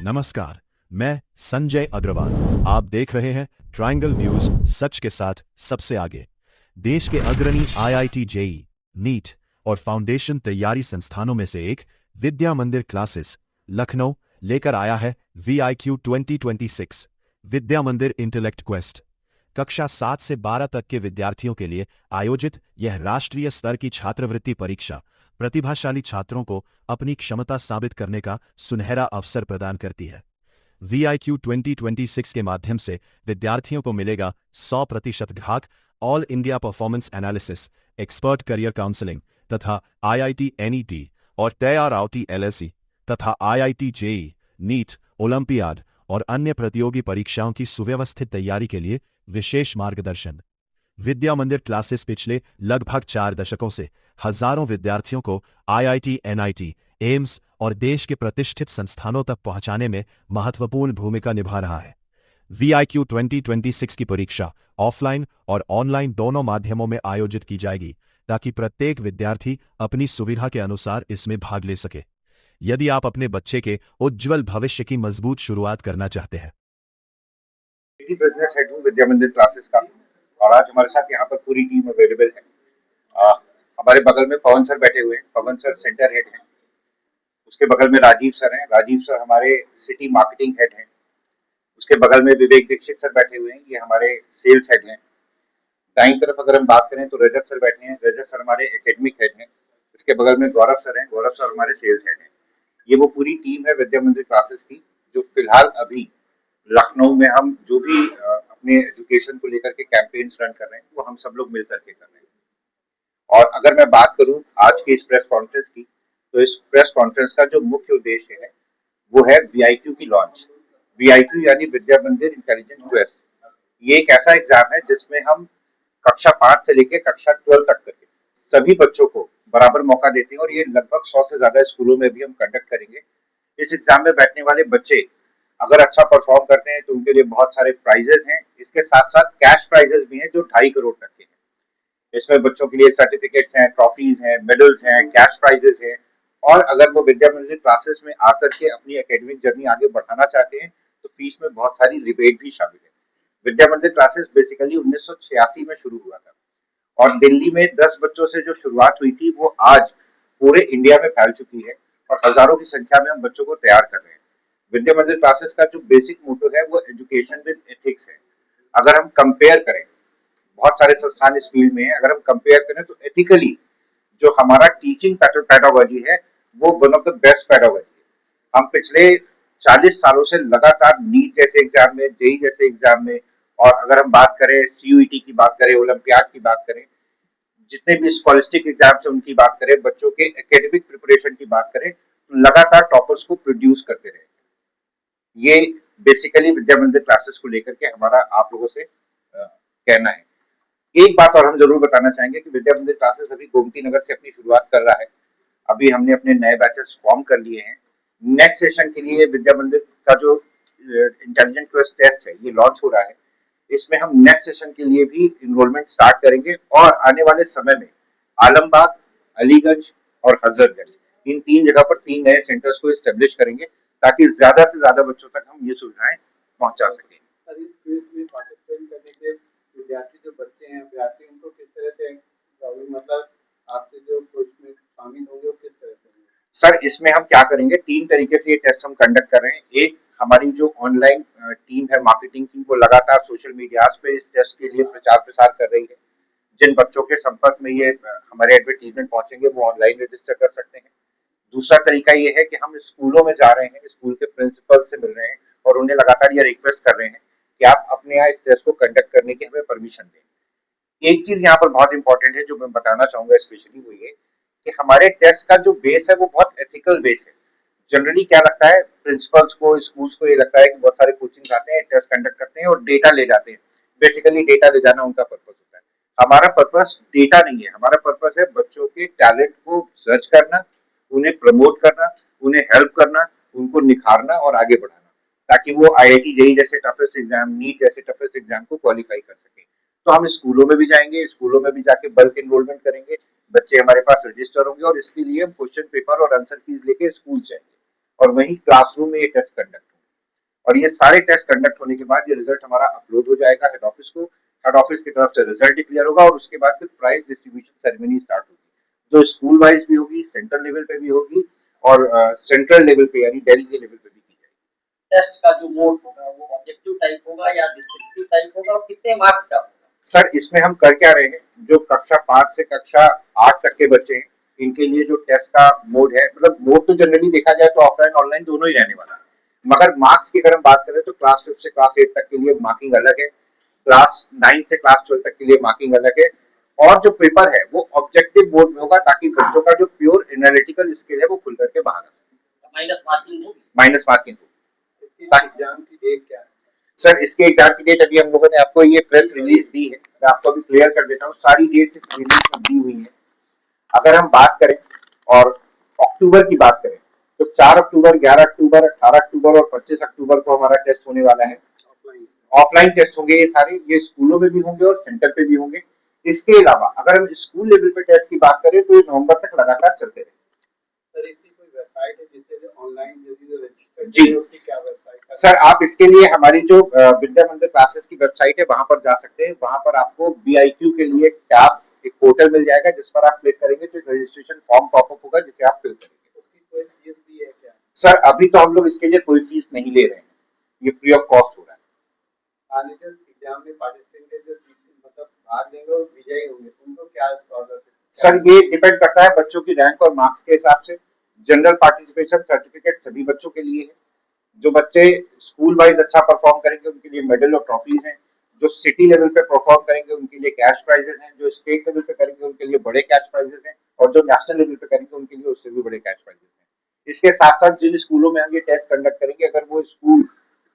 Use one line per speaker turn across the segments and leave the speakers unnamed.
नमस्कार, मैं संजय अग्रवाल। आप देख रहे हैं ट्रायंगल न्यूज, सच के साथ सबसे आगे। देश के अग्रणी आईआईटी जेईई, नीट और फाउंडेशन तैयारी संस्थानों में से एक विद्या मंदिर क्लासेस लखनऊ लेकर आया है VIQ 2026 विद्या मंदिर इंटेलेक्ट क्वेस्ट। कक्षा 7 से 12 तक के विद्यार्थियों के लिए आयोजित यह राष्ट्रीय स्तर की छात्रवृत्ति परीक्षा प्रतिभाशाली छात्रों को अपनी क्षमता साबित करने का सुनहरा अवसर प्रदान करती है। VIQ 2026 के माध्यम से विद्यार्थियों को मिलेगा 100% घाक all India performance analysis, expert career counselling तथा IIT NET और TIRT LSE तथा IIT JEE, नीट, ओलंपियाड और अन्य प्रतियोगी परीक्षाओं की सुव्यवस्थित तैयारी के लिए विशेष मार्गदर्शन। विद्या मंदिर क्लासेस पिछले लगभग 4 दशकों से हजारों विद्यार्थियों को IIT NIT, एम्स और देश के प्रतिष्ठित संस्थानों तक पहुंचाने में महत्वपूर्ण भूमिका निभा रहा है। VIQ 2026 की परीक्षा ऑफलाइन और ऑनलाइन दोनों माध्यमों में आयोजित की जाएगी ताकि प्रत्येक विद्यार्थी अपनी सुविधा के अनुसार इसमें भाग ले सके। यदि आप अपने बच्चे के उज्जवल भविष्य की मजबूत शुरुआत करना चाहते हैं।
बिजनेस हेड हूँ विद्या मंदिर क्लासेस का, और आज हमारे साथ यहाँ पर पूरी टीम अवेलेबल है। हमारे बगल में पवन सर बैठे हुए हैं। पवन सर सेंटर हेड हैं। उसके बगल में राजीव सर हैं। राजीव सर हमारे सिटी मार्केटिंग हेड हैं। उसके बगल में विवेक दीक्षित सर बैठे हुए हैं, ये हमारे सेल्स हेड हैं। दाईं तरफ अगर हम बात करें तो रजत सर बैठे हैं। रजत सर हमारे एकेडमिक हेड हैं। इसके बगल में गौरव सर हैं। गौरव सर हमारे सेल्स हेड हैं। ये वो पूरी टीम है विद्या मंदिर क्लासेस की, जो फिलहाल अभी लखनऊ में हम जो भी अपने एजुकेशन को लेकर के कैंपेन्स रन कर रहे हैं, वो हम सब लोग मिल करके कर रहे हैं। और अगर मैं बात करूं आज की इस प्रेस कॉन्फ्रेंस की, तो इस प्रेस कॉन्फ्रेंस का जो मुख्य उद्देश्य है वो है VIQ की लॉन्च। VIQ यानी विद्या मंदिर इंटेलिजेंट क्वेस्ट। ये एक ऐसा एग्जाम है जिसमें हम कक्षा 5 से लेकर कक्षा 12 तक करके सभी बच्चों को बराबर मौका देते हैं, और ये लगभग 100 से ज्यादा स्कूलों में भी हम कंडक्ट करेंगे। इस एग्जाम में बैठने वाले बच्चे अगर अच्छा परफॉर्म करते हैं तो उनके लिए बहुत सारे प्राइजेस हैं। इसके साथ साथ कैश प्राइजेस भी हैं जो 2.5 करोड़ तक के हैं। इसमें बच्चों के लिए सर्टिफिकेट्स हैं, ट्रॉफीज हैं, मेडल्स हैं, कैश प्राइजेस हैं। और अगर वो विद्या मंदिर क्लासेस में आकर के अपनी एकेडमिक जर्नी आगे बढ़ाना चाहते हैं तो फीस में बहुत सारी रिबेट भी शामिल है। विद्या मंदिर क्लासेस बेसिकली 1986 में शुरू हुआ था, और दिल्ली में 10 बच्चों से जो शुरुआत हुई थी वो आज पूरे इंडिया में फैल चुकी है, और हजारों की संख्या में हम बच्चों को तैयार कर रहे हैं। विद्या मंदिर क्लासेस का जो बेसिक मोटो है वो एजुकेशन विद एथिक्स है। अगर हम कंपेयर करें, बहुत सारे संस्थान इस फील्ड में है, अगर हम कंपेयर करें तो एथिकली जो हमारा टीचिंग पेडागोजी है वो one of the best pedagogy है। हम पिछले 40 सालों से लगातार नीट जैसे एग्जाम में, जेई जैसे एग्जाम में, और अगर हम बात करें CUET की बात करें, ओलंपियाड की बात करें, जितने भी स्कॉलस्टिक एग्जाम्स हैं उनकी बात करें, बच्चों के एकेडमिक प्रिपरेशन की बात करें, तो लगातार टॉपर्स को प्रोड्यूस करते रहे। ये बेसिकली विद्या मंदिर क्लासेस को लेकर के हमारा आप लोगों से कहना है। एक बात और हम जरूर बताना चाहेंगे कि विद्या मंदिर क्लासेस अभी गोमती नगर से अपनी शुरुआत कर रहा है। अभी हमने अपने नए बैचेस फॉर्म कर लिए हैं। नेक्स्ट सेशन के लिए विद्या मंदिर का जो इंटेलिजेंट क्वेस्ट टेस्ट है ये लॉन्च हो रहा है। इसमें हम नेक्स्ट सेशन के लिए भी इनरोलमेंट स्टार्ट करेंगे, और आने वाले समय में आलमबाग, अलीगंज और हजरतगंज, इन 3 जगह पर 3 नए सेंटर्स को स्टेब्लिश करेंगे ताकि ज्यादा से ज्यादा बच्चों तक हम ये सुविधाएं पहुंचा सकें।
विद्यार्थी जो बच्चे हैं, विद्यार्थी उनको किस तरह से मतलब आपके जो कोर्स में शामिल होंगे वो किस तरह से होंगे?
सर, इसमें हम क्या करेंगे, 3 तरीके से ये टेस्ट हम कंडक्ट कर रहे हैं। एक, हमारी जो ऑनलाइन टीम है मार्केटिंग की, वो लगातार सोशल मीडिया पे इस टेस्ट के लिए प्रचार प्रसार कर रही है। जिन बच्चों के संपर्क में ये हमारे एडवर्टीजमेंट पहुंचेंगे वो ऑनलाइन रजिस्टर कर सकते हैं। दूसरा तरीका ये है कि हम स्कूलों में जा रहे हैं, स्कूल के प्रिंसिपल से मिल रहे हैं और उन्हें लगातार ये रिक्वेस्ट कर रहे हैं कि आप अपने यहाँ इस टेस्ट को कंडक्ट करने की हमें परमिशन दें। एक चीज यहाँ पर बहुत इंपॉर्टेंट है जो मैं बताना चाहूंगा स्पेशली, वो ये कि हमारे टेस्ट का जो बेस है वो बहुत एथिकल बेस है। जनरली क्या लगता है प्रिंसिपल्स को, स्कूल्स को, ये लगता है कि बहुत सारे कोचिंग आते हैं, टेस्ट कंडक्ट करते हैं और डेटा ले जाते हैं। बेसिकली डेटा ले जाना उनका पर्पस होता है। हमारा पर्पस डेटा नहीं है, हमारा पर्पस है बच्चों के टैलेंट को सर्च करना, उन्हें प्रमोट करना, उन्हें हेल्प करना, उनको निखारना और आगे बढ़ाना, ताकि वो IIT JEE जैसे टफेस्ट एग्जाम, नीट जैसे टफेस्ट एग्जाम को क्वालिफाई कर सके। तो हम स्कूलों में भी जाएंगे, स्कूलों में भी जाके बल्क एनरोलमेंट करेंगे, बच्चे हमारे पास रजिस्टर होंगे, और इसके लिए हम क्वेश्चन पेपर और आंसर कीज लेके स्कूल जाएंगे, और वहीं क्लासरूम में ये टेस्ट कंडक्ट होंगे। और ये सारे टेस्ट कंडक्ट होने के बाद ये रिजल्ट हमारा अपलोड हो जाएगा हेड ऑफिस को। हेड ऑफिस की तरफ से रिजल्ट डिक्लेयर होगा और उसके बाद फिर प्राइज डिस्ट्रीब्यूशन सेरेमनी स्टार्ट होगी, जो स्कूल वाइज भी होगी, सेंट्रल लेवल पे भी होगी और सेंट्रल लेवल पे यानी दिल्ली के लेवल पे भी की जाएगी।
टेस्ट का जो मोड होगा वो ऑब्जेक्टिव टाइप होगा या डिस्क्रिप्टिव टाइप होगा और कितने मार्क्स का होगा?
सर इसमें हम कर क्या रहे हैं, जो कक्षा 5 से कक्षा 8 तक के बच्चे हैं इनके लिए जो टेस्ट का मोड है, मतलब मोड तो जनरली देखा जाए तो ऑफलाइन ऑनलाइन दोनों ही रहने वाला है, मगर मार्क्स की अगर हम बात करें तो क्लास 5 से क्लास 8 तक के लिए मार्किंग अलग है, क्लास 9 से क्लास 12 तक के लिए मार्किंग अलग है, और जो पेपर है वो ऑब्जेक्टिव मोड में होगा ताकि बच्चों का जो प्योर एनालिटिकल स्किल है वो खुल करके बाहर आ सके।
माइनस मार्किंग होगी?
माइनस मार्किंग होगी।
एग्जाम की डेट क्या है?
सर इसके एग्जाम की डेट अभी हम लोगों ने आपको ये प्रेस रिलीज दी है, मैं आपको अभी क्लियर कर देता हूँ, सारी डेट्स इस रिलीज में दी हुई है। अगर हम बात करें और अक्टूबर की बात करें तो 4 अक्टूबर, 11 अक्टूबर, 18 अक्टूबर और 25 अक्टूबर को हमारा टेस्ट होने वाला है। ऑफलाइन टेस्ट होंगे ये सारे, ये स्कूलों में भी होंगे और सेंटर पे भी होंगे। इसके अलावा अगर हम स्कूल लेवल पे टेस्ट की बात करें तो ये नवंबर तक लगातार चलते रहेंगे।
सर इसकी कोई वेबसाइट है जिससे ऑनलाइन जो रजिस्टर
जी
उसकी क्या वेबसाइट है?
सर आप इसके लिए हमारी जो विद्या मंदिर क्लासेस की वेबसाइट है वहां पर जा सकते हैं, वहां पर आपको बीआईक्यू के लिए एक टैब, एक पोर्टल मिल जाएगा जिस पर आप क्लिक करेंगे तो एक रजिस्ट्रेशन फॉर्म पॉपअप होगा जिसे आप फिल करेंगे।
उसकी कोई फीस भी है क्या?
सर अभी तो हम लोग इसके लिए कोई फीस नहीं ले रहे हैं, ये फ्री ऑफ कॉस्ट हो रहा है।
आने जो एग्जाम में पार्टिसिपेंट जो मतलब भाग लेंगे और विजयी होंगे उनको क्या ऑर्डर?
सर ये डिपेंड करता है बच्चों की रैंक और मार्क्स के हिसाब से। जनरल पार्टिसिपेशन सर्टिफिकेट सभी बच्चों के लिए है, जो बच्चे स्कूल वाइज अच्छा परफॉर्म करेंगे उनके लिए मेडल और ट्रॉफीज हैं, जो सिटी लेवल पे परफॉर्म करेंगे उनके लिए कैश प्राइजेस हैं, जो स्टेट लेवल पे करेंगे उनके लिए बड़े कैश प्राइजेस हैं और जो नेशनल लेवल पे करेंगे उनके लिए उससे भी बड़े कैश प्राइजेस हैं। इसके साथ साथ जिन स्कूलों में हम ये टेस्ट कंडक्ट करेंगे अगर वो स्कूल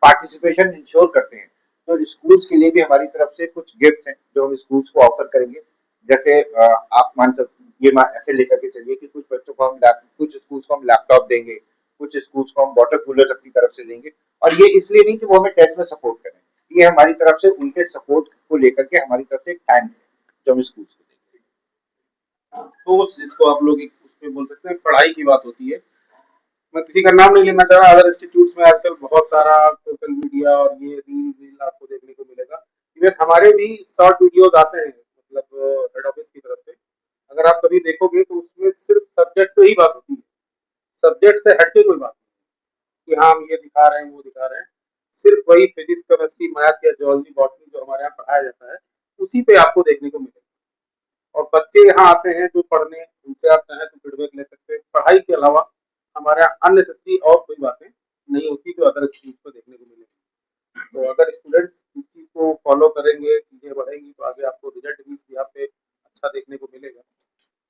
पार्टिसिपेशन इंश्योर करते हैं तो स्कूल्स के लिए भी हमारी तरफ से कुछ गिफ्ट हैं जो हम स्कूल्स को ऑफर करेंगे। जैसे आप मान सकते ये ऐसे लेकर के चलिए कि कुछ बच्चों को हम कुछ स्कूल्स को हम लैपटॉप देंगे, कुछ स्कूल्स को हम वाटर कूलर्स अपनी तरफ से देंगे, और ये इसलिए नहीं कि वो हमें टेस्ट में सपोर्ट करें, ये हमारी तरफ से उनके सपोर्ट को लेकर के हमारी तरफ से एक थैंक्स है जो हम स्कूल्स को देंगे।
तो जिसको आप लोग उसमें बोल सकते हैं पढ़ाई की बात होती है, मैं किसी का नाम नहीं लेना चाह रहा, अदर इंस्टीट्यूट्स में आजकल बहुत सारा सोशल मीडिया और ये रील आपको देखने को मिलेगा। इवन हमारे भी शॉर्ट वीडियोस आते हैं मतलब हेड ऑफिस की तरफ से, अगर आप कभी देखोगे तो उसमें सिर्फ सब्जेक्ट पे ही बात होती है, सब्जेक्ट से हटके कोई बात नहीं कि हाँ हम ये दिखा रहे हैं वो दिखा रहे हैं, सिर्फ वही फिजिक्स केमिस्ट्री मैथ या जियोलॉजी बॉटनी जो हमारे यहाँ पढ़ाया जाता है उसी पे आपको देखने को मिलेगा। और बच्चे यहाँ आते हैं जो पढ़ने, उनसे आप चाहें तो फीडबैक ले सकते हैं। पढ़ाई के अलावा हमारे यहाँ अननेसेसरी और कोई बातें नहीं होती जो अदर स्कूल्स को देखने को मिलेगी। तो अगर स्टूडेंट्स इस चीज़ को फॉलो करेंगे, चीज़ें बढ़ेंगी तो आगे आपको रिजल्ट भी यहाँ पे अच्छा देखने को मिलेगा।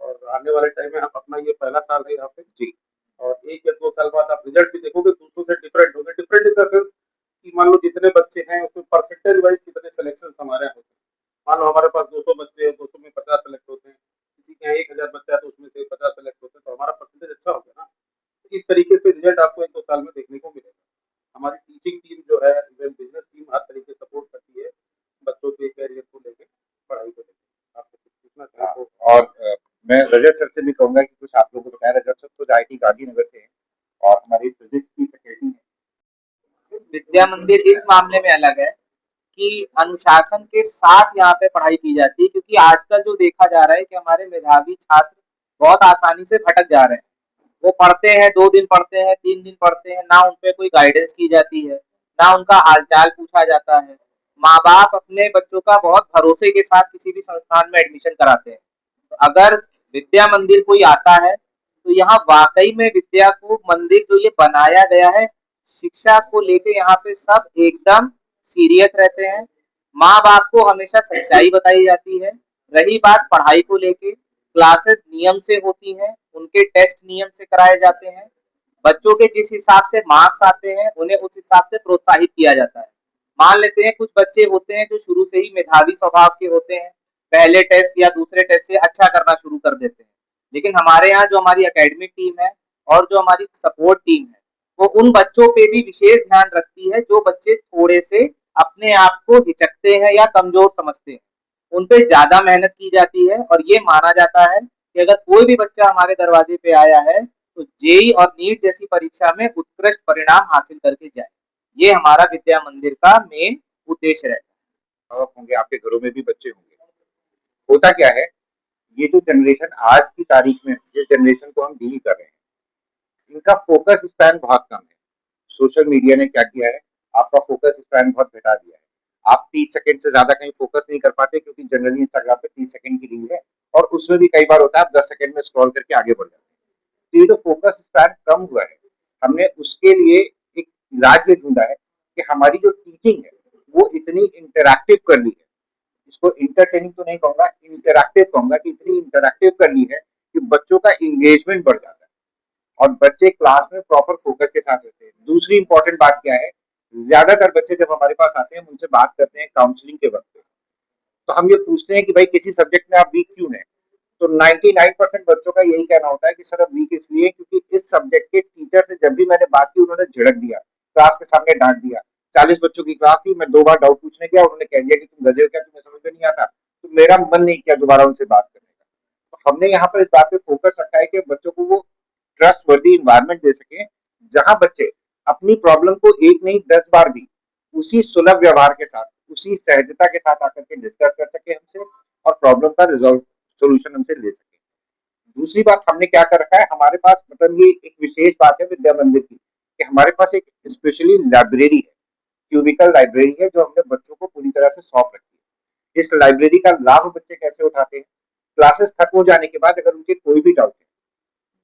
और आने वाले टाइम में हम अपना ये पहला साल है यहाँ पे
जी,
और 1 या 2 साल बाद आप रिजल्ट भी देखोगे दूसरों से डिफरेंट होंगे। डिफरेंट इन द सेंस कि मान लो जितने बच्चे हैं उसमें परसेंटेज वाइज कितने सिलेक्शन हमारे यहाँ होते हैं। मान लो हमारे पास 200 बच्चे हैं, 200 में 50 सेलेक्ट होते हैं, किसी के यहाँ 1000 बच्चा है तो उसमें से 50 सेलेक्ट होते हैं, तो हमारा परसेंटेज अच्छा हो गया ना। तो इस तरीके से रिजल्ट आपको 1-2 साल में देखने को मिलेगा। हमारी टीचिंग टीम जो है, इवन बिजनेस टीम हर तरीके से सपोर्ट करती है बच्चों के कैरियर को लेके, पढ़ाई को लेके। आपको कुछ पूछना चाहें तो?
और मैं रजत सर से भी कहूंगा कि कुछ आप लोगों को बताया, रजत सर तो आईटी गांधीनगर से है और हमारी फिजिक्स की फैकल्टी है।
विद्या मंदिर इस मामले में अलग है कि अनुशासन के साथ यहाँ पे पढ़ाई की जाती है, क्योंकि आजकल जो देखा जा रहा है कि हमारे मेधावी छात्र बहुत आसानी से भटक जा रहे हैं। वो पढ़ते हैं, 2 दिन पढ़ते हैं, 3 दिन पढ़ते हैं, ना उन पे कोई गाइडेंस की जाती है, ना उनका हालचाल पूछा जाता है। माँ बाप अपने बच्चों का बहुत भरोसे के साथ किसी भी संस्थान में एडमिशन कराते हैं। तो अगर विद्या मंदिर कोई आता है तो यहाँ वाकई में विद्या को मंदिर जो ये बनाया गया है, शिक्षा को लेके यहाँ पे सब एकदम सीरियस रहते हैं। माँ बाप को हमेशा सच्चाई बताई जाती है। रही बात पढ़ाई को लेके, क्लासेस नियम से होती हैं, उनके टेस्ट नियम से कराए जाते हैं, बच्चों के जिस हिसाब से मार्क्स आते हैं उन्हें उस हिसाब से प्रोत्साहित किया जाता है। मान लेते हैं कुछ बच्चे होते हैं जो शुरू से ही मेधावी स्वभाव के होते हैं, पहले टेस्ट या दूसरे टेस्ट से अच्छा करना शुरू कर देते हैं, लेकिन हमारे यहाँ जो हमारी एकेडमिक टीम है और जो हमारी सपोर्ट टीम है वो उन बच्चों पे भी विशेष ध्यान रखती है जो बच्चे थोड़े से अपने आप को हिचकते हैं या कमजोर समझते हैं। उन पे ज्यादा मेहनत की जाती है और ये माना जाता है कि अगर कोई भी बच्चा हमारे दरवाजे पे आया है तो जेई और नीट जैसी परीक्षा में उत्कृष्ट परिणाम हासिल करके जाए। ये हमारा विद्या मंदिर का मेन उद्देश्य रहता है।
अभिभावक होंगे, आपके घरों में भी बच्चे होंगे। होता क्या है, ये जो जनरेशन आज की तारीख में जिस जनरेशन को हम डील कर रहे हैं, इनका फोकस स्पैन बहुत कम है। सोशल मीडिया ने क्या किया है, आपका फोकस स्पैन बहुत घटा दिया है। आप 30 सेकंड से ज्यादा कहीं फोकस नहीं कर पाते, क्योंकि जनरली इंस्टाग्राम पे 30 सेकंड की रील है और उसमें भी कई बार होता है आप 10 सेकंड में स्क्रॉल करके आगे बढ़ जाते हैं। तो ये जो फोकस स्पैन कम हुआ है, हमने उसके लिए एक इलाज ये ढूंढा है कि हमारी जो टीचिंग है वो इतनी इंटरैक्टिव कर ली है। इसको इंटरटेनिंग तो नहीं कहूंगा, इंटरैक्टिव कहूंगा, कि इतनी इंटरैक्टिव कर ली है कि बच्चों का इंगेजमेंट बढ़ जाता है और बच्चे क्लास में प्रॉपर फोकस के साथ रहते हैं। दूसरी इंपॉर्टेंट बात क्या है, ज्यादातर बच्चे जब हमारे पास आते हैं, हम उनसे बात करते हैं काउंसलिंग के वक्त पे, तो हम ये पूछते हैं कि भाई किसी सब्जेक्ट में आप वीक क्यों हैं, तो 99% बच्चों का यही कहना होता है कि सर अब वीक इसलिए क्योंकि इस सब्जेक्ट के टीचर से जब भी मैंने बात की उन्होंने झिड़क दिया, क्लास के सामने डांट दिया। 40 बच्चों की क्लास थी, मैं 2 बार डाउट पूछने गया, उन्होंने कह दिया कि तुम गधे हो क्या, तुम्हें समझ में नहीं आता। तो मेरा मन नहीं किया दोबारा उनसे बात करने का। तो हमने यहाँ पर इस बात पे फोकस रखा है कि बच्चों को वो ट्रस्ट वर्दी इन्वायरमेंट दे सके, जहां बच्चे अपनी प्रॉब्लम को एक नहीं 10 बार भी उसी सुलभ व्यवहार के साथ, उसी सहजता के साथ आकर के डिस्कस कर सके हमसे और प्रॉब्लम का रिजॉल्व सोल्यूशन हमसे ले सके। दूसरी बात हमने क्या कर रखा है, हमारे पास मतलब ये एक विशेष बात है विद्या मंदिर की, कि हमारे पास एक स्पेशली लाइब्रेरी है, क्यूबिकल लाइब्रेरी है, जो हमने बच्चों को पूरी तरह से सौंप रखी है। इस लाइब्रेरी का लाभ बच्चे कैसे उठाते हैं, क्लासेस खत्म हो जाने के बाद अगर उनके कोई भी डाउट है,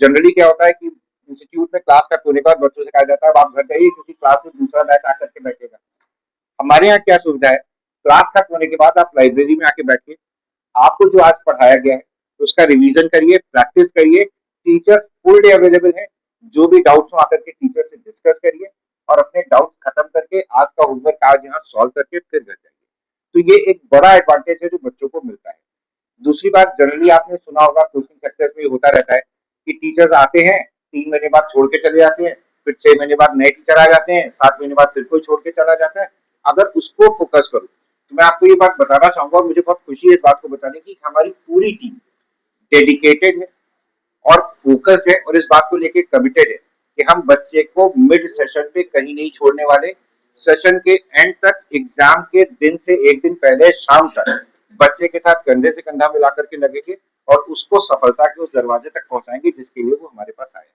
जनरली क्या होता है कि इंस्टीट्यूट में क्लास खत्म होने के बाद बच्चों से कहा जाता है अब आप घर जाइए क्योंकि क्लास में दूसरा बैच आकर के बैठेगा। हमारे यहाँ क्या सुविधा है, क्लास खत्म होने के बाद आप लाइब्रेरी में आके बैठिए, आपको जो आज पढ़ाया गया है उसका रिवीजन करिए, प्रैक्टिस करिए, टीचर फुल डे अवेलेबल है, जो भी डाउट्स हो आकर के टीचर से डिस्कस करिए और अपने डाउट्स खत्म करके आज का होमवर्क आज यहाँ सॉल्व करके फिर घर जाइए। तो ये एक बड़ा एडवांटेज है जो बच्चों को मिलता है। दूसरी बात, जनरली आपने सुना होगा कोचिंग सेक्टर्स में होता रहता है कि टीचर्स आते हैं, 3 महीने बाद छोड़ के चले जाते हैं, फिर 6 महीने बाद नए टीचर आ जाते हैं, 7 महीने बाद फिर कोई छोड़ के चला जाता है। अगर उसको फोकस करूं तो मैं आपको ये बात बताना चाहूंगा और मुझे बहुत खुशी है इस बात को बताने की, हमारी पूरी टीम डेडिकेटेड है और फोकस्ड है और इस बात को लेके कमिटेड है कि हम बच्चे को मिड सेशन पे कहीं नहीं छोड़ने वाले। सेशन के एंड तक, एग्जाम के दिन से एक दिन पहले शाम तक बच्चे के साथ कंधे से कंधा मिला करके लगेंगे और उसको सफलता के उस दरवाजे तक पहुंचाएंगे जिसके लिए वो हमारे पास आए।